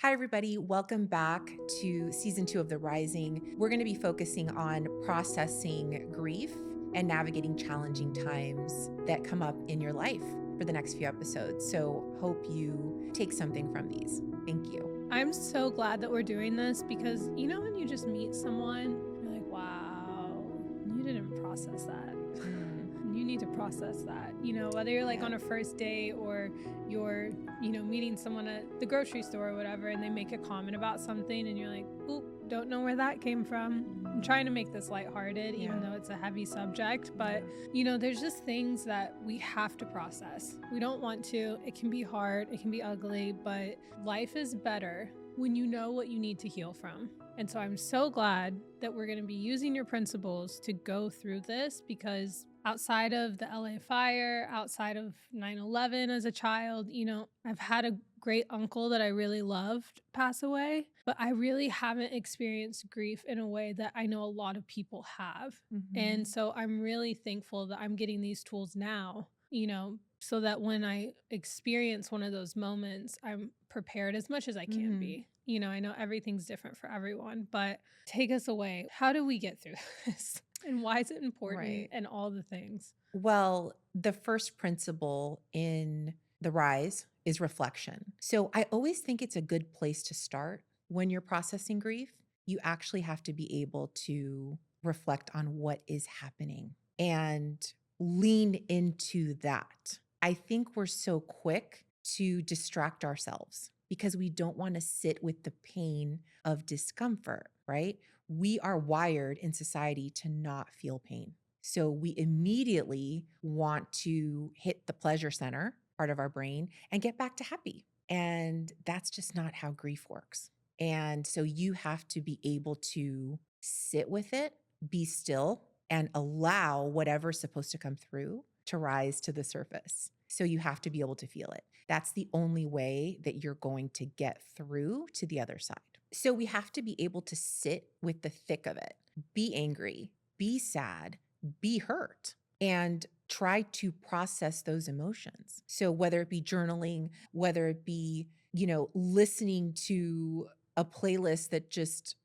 Hi, everybody. Welcome back to season 2 of The Rising. We're going to be focusing on processing grief and navigating challenging times that come up in your life for the next few episodes. So, hope you take something from these. Thank you. I'm so glad that we're doing this because when you just meet someone, you're like, wow, you didn't process that. You need to process that, whether you're like on a first date or you're, meeting someone at the grocery store or whatever, and they make a comment about something and you're like, oop, don't know where that came from. I'm trying to make this lighthearted, even though it's a heavy subject, but there's just things that we have to process. We don't want to. It can be hard, it can be ugly, but life is better when you know what you need to heal from. And so I'm so glad that we're going to be using your principles to go through this, because outside of the LA fire, outside of 9/11 as a child, I've had a great uncle that I really loved pass away, but I really haven't experienced grief in a way that I know a lot of people have. And so I'm really thankful that I'm getting these tools now, so that when I experience one of those moments, I'm prepared as much as I can be. I know everything's different for everyone, but take us away. How do we get through this? And why is it important, Right. and all the things? Well, the first principle in the RISE is reflection. So I always think it's a good place to start when you're processing grief. You actually have to be able to reflect on what is happening and lean into that. I think we're so quick to distract ourselves because we don't want to sit with the pain of discomfort, right? We are wired in society to not feel pain. So we immediately want to hit the pleasure center part of our brain and get back to happy. And that's just not how grief works. And so you have to be able to sit with it, be still, and allow whatever's supposed to come through to rise to the surface. So you have to be able to feel it. That's the only way that you're going to get through to the other side. So we have to be able to sit with the thick of it, be angry, be sad, be hurt, and try to process those emotions. So whether it be journaling, whether it be, listening to a playlist that just,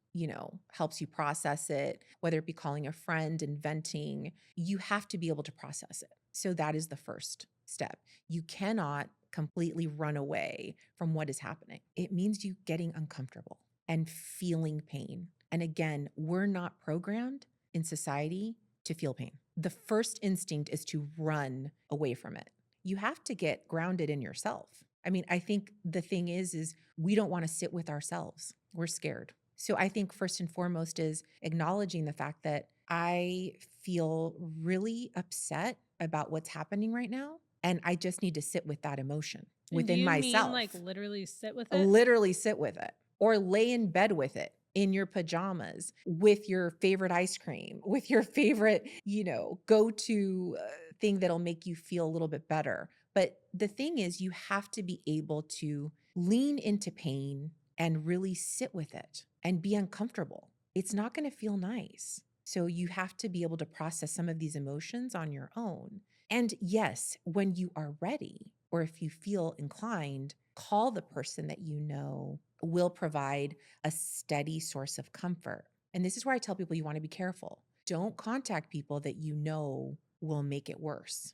helps you process it, whether it be calling a friend and venting, you have to be able to process it. So that is the first step. You cannot completely run away from what is happening. It means you getting uncomfortable and feeling pain. And again, we're not programmed in society to feel pain. The first instinct is to run away from it. You have to get grounded in yourself. I mean, I think the thing is we don't want to sit with ourselves. We're scared. So I think first and foremost is acknowledging the fact that I feel really upset about what's happening right now. And I just need to sit with that emotion And do within you mean myself. like literally sit with it? Literally sit with it or lay in bed with it in your pajamas with your favorite ice cream, with your favorite, go to thing that'll make you feel a little bit better. But the thing is, you have to be able to lean into pain and really sit with it and be uncomfortable. It's not going to feel nice. So you have to be able to process some of these emotions on your own. And yes, when you are ready, or if you feel inclined, call the person that you know will provide a steady source of comfort. And this is where I tell people you want to be careful. Don't contact people that you know will make it worse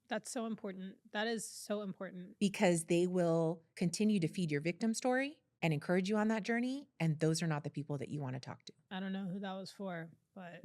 That's so important. That is so important. because they will continue to feed your victim story and encourage you on that journey. And those are not the people that you want to talk to. I don't know who that was for, but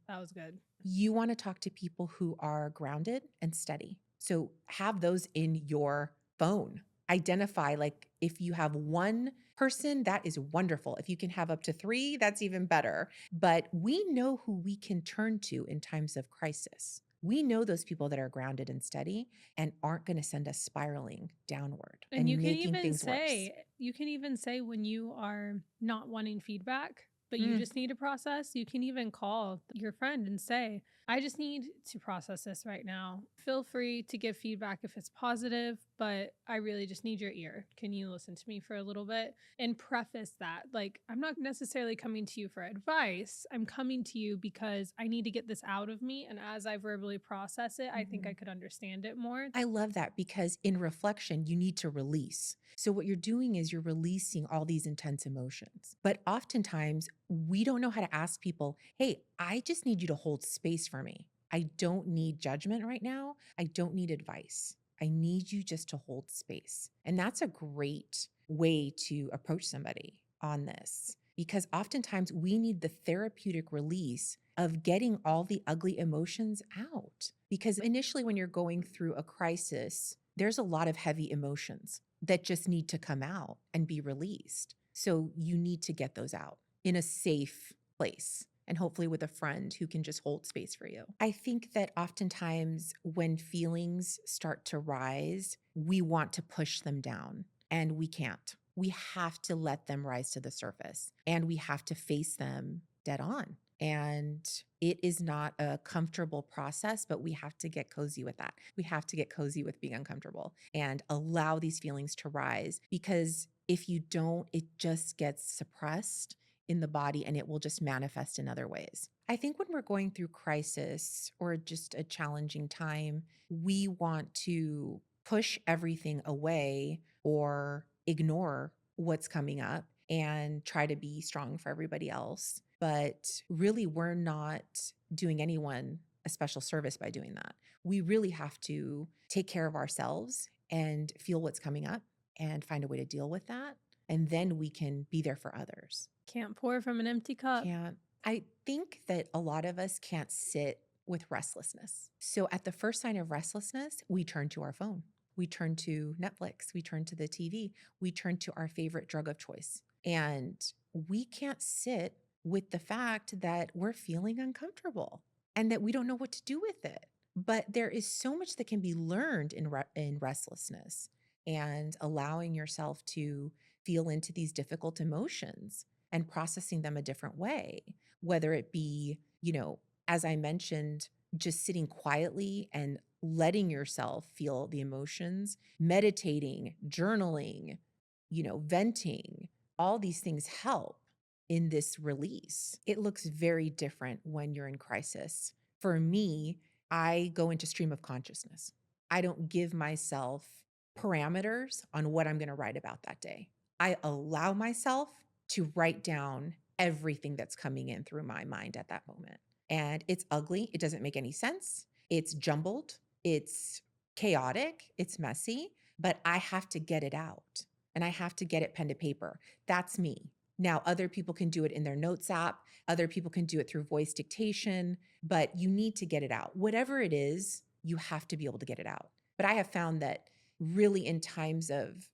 that was good. You want to talk to people who are grounded and steady. So have those in your phone. Identify, like, if you have one person, that is wonderful. If you can have up to 3, that's even better. But we know who we can turn to in times of crisis. We know those people that are grounded and steady and aren't going to send us spiraling downward And and making things worse. you can even say when you are not wanting feedback, but you just need to process, you can even call your friend and say, I just need to process this right now. Feel free to give feedback if it's positive, but I really just need your ear. Can you listen to me for a little bit and preface that? Like, I'm not necessarily coming to you for advice. I'm coming to you because I need to get this out of me. And as I verbally process it, I think I Mhm. could understand it more. I love that because in reflection, you need to release. So, what you're doing is you're releasing all these intense emotions. But oftentimes, we don't know how to ask people, hey, I just need you to hold space for me. I don't need judgment right now. I don't need advice. I need you just to hold space. And that's a great way to approach somebody on this because oftentimes we need the therapeutic release of getting all the ugly emotions out. Because initially, when you're going through a crisis, there's a lot of heavy emotions that just need to come out and be released. So you need to get those out in a safe place and hopefully with a friend who can just hold space for you. I think that oftentimes when feelings start to rise, we want to push them down and we can't. We have to let them rise to the surface and we have to face them dead on. And it is not a comfortable process, but we have to get cozy with that. We have to get cozy with being uncomfortable and allow these feelings to rise because if you don't, it just gets suppressed in the body and it will just manifest in other ways. I think when we're going through crisis or just a challenging time, we want to push everything away or ignore what's coming up and try to be strong for everybody else. But really, we're not doing anyone a special service by doing that. We really have to take care of ourselves and feel what's coming up and find a way to deal with that. And then we can be there for others. Can't pour from an empty cup. Can't. I think that a lot of us can't sit with restlessness. So at the first sign of restlessness, we turn to our phone. We turn to Netflix. We turn to the TV. We turn to our favorite drug of choice. And we can't sit with the fact that we're feeling uncomfortable and that we don't know what to do with it. But there is so much that can be learned in restlessness and allowing yourself to feel into these difficult emotions and processing them a different way, whether it be, as I mentioned, just sitting quietly and letting yourself feel the emotions, meditating, journaling, venting, all these things help in this release. It looks very different when you're in crisis. For me, I go into stream of consciousness. I don't give myself parameters on what I'm going to write about that day. I allow myself to write down everything that's coming in through my mind at that moment. And it's ugly. It doesn't make any sense. It's jumbled. It's chaotic. It's messy, but I have to get it out and I have to get it pen to paper. That's me. Now, other people can do it in their notes app. Other people can do it through voice dictation, but you need to get it out. Whatever it is, you have to be able to get it out. But I have found that really in times of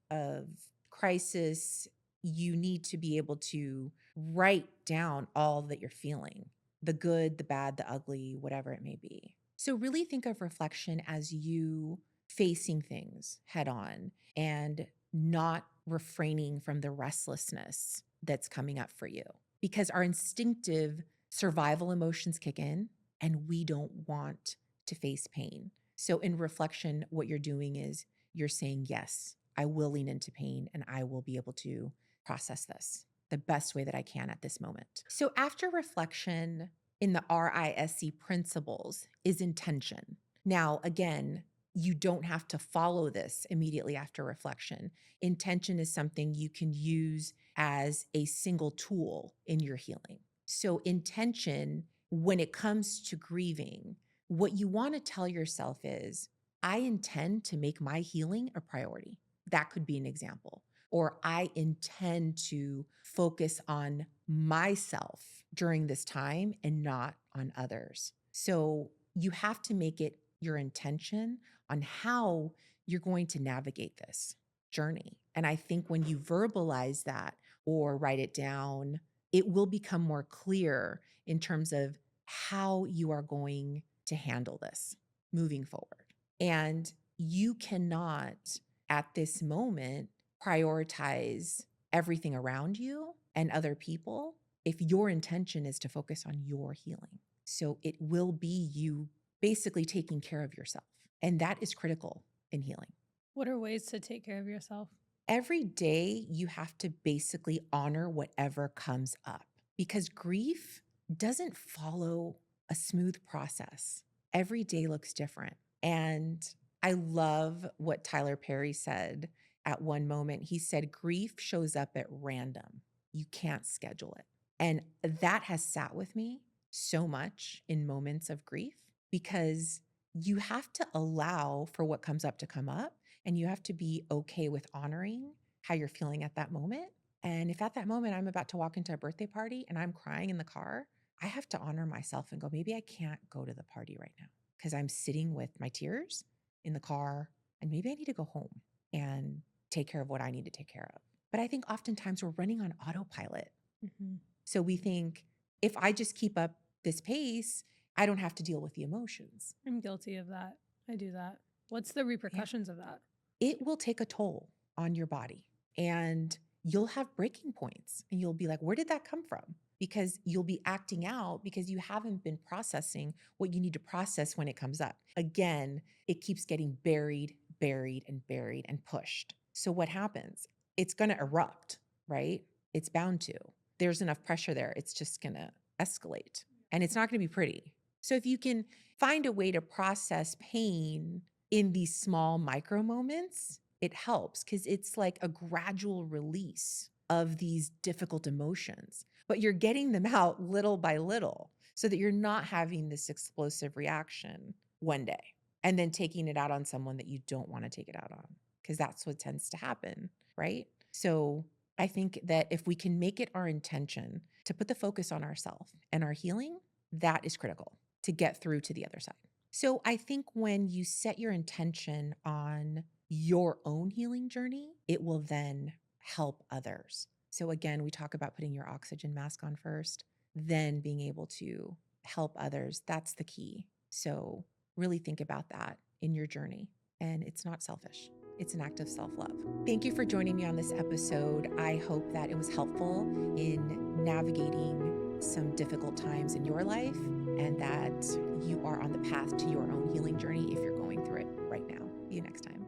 crisis, you need to be able to write down all that you're feeling, the good, the bad, the ugly, whatever it may be. So really think of reflection as you facing things head on and not refraining from the restlessness that's coming up for you because our instinctive survival emotions kick in and we don't want to face pain. So in reflection, what you're doing is you're saying, yes, I will lean into pain and I will be able to process this the best way that I can at this moment. So after reflection in the R.I.S.E principles is intention. Now, again, you don't have to follow this immediately after reflection. Intention is something you can use as a single tool in your healing. So, intention, when it comes to grieving, what you want to tell yourself is, I intend to make my healing a priority. That could be an example. Or I intend to focus on myself during this time and not on others. So you have to make it your intention on how you're going to navigate this journey. And I think when you verbalize that or write it down, it will become more clear in terms of how you are going to handle this moving forward. And you cannot at this moment prioritize everything around you and other people if your intention is to focus on your healing. So it will be you basically taking care of yourself. And that is critical in healing. What are ways to take care of yourself? Every day, you have to basically honor whatever comes up because grief doesn't follow a smooth process. Every day looks different. And I love what Tyler Perry said at one moment. He said, grief shows up at random. You can't schedule it. And that has sat with me so much in moments of grief because you have to allow for what comes up to come up. And you have to be okay with honoring how you're feeling at that moment. And if at that moment I'm about to walk into a birthday party and I'm crying in the car, I have to honor myself and go, maybe I can't go to the party right now because I'm sitting with my tears in the car and maybe I need to go home and take care of what I need to take care of. But I think oftentimes we're running on autopilot. Mm-hmm. So we think if I just keep up this pace, I don't have to deal with the emotions. I'm guilty of that. I do that. What's the repercussions of that? It will take a toll on your body and you'll have breaking points and you'll be like, where did that come from? Because you'll be acting out because you haven't been processing what you need to process when it comes up. Again, it keeps getting buried, and pushed. So what happens? It's going to erupt, right? It's bound to. There's enough pressure there. It's just going to escalate and it's not going to be pretty. So if you can find a way to process pain in these small micro moments, it helps because it's like a gradual release of these difficult emotions, but you're getting them out little by little so that you're not having this explosive reaction one day and then taking it out on someone that you don't want to take it out on because that's what tends to happen, right? So I think that if we can make it our intention to put the focus on ourselves and our healing, that is critical to get through to the other side. So I think when you set your intention on your own healing journey, it will then help others. So again, we talk about putting your oxygen mask on first, then being able to help others. That's the key. So really think about that in your journey. And it's not selfish. It's an act of self-love. Thank you for joining me on this episode. I hope that it was helpful in navigating some difficult times in your life and that you are on the path to your own healing journey if you're going through it right now. See you next time.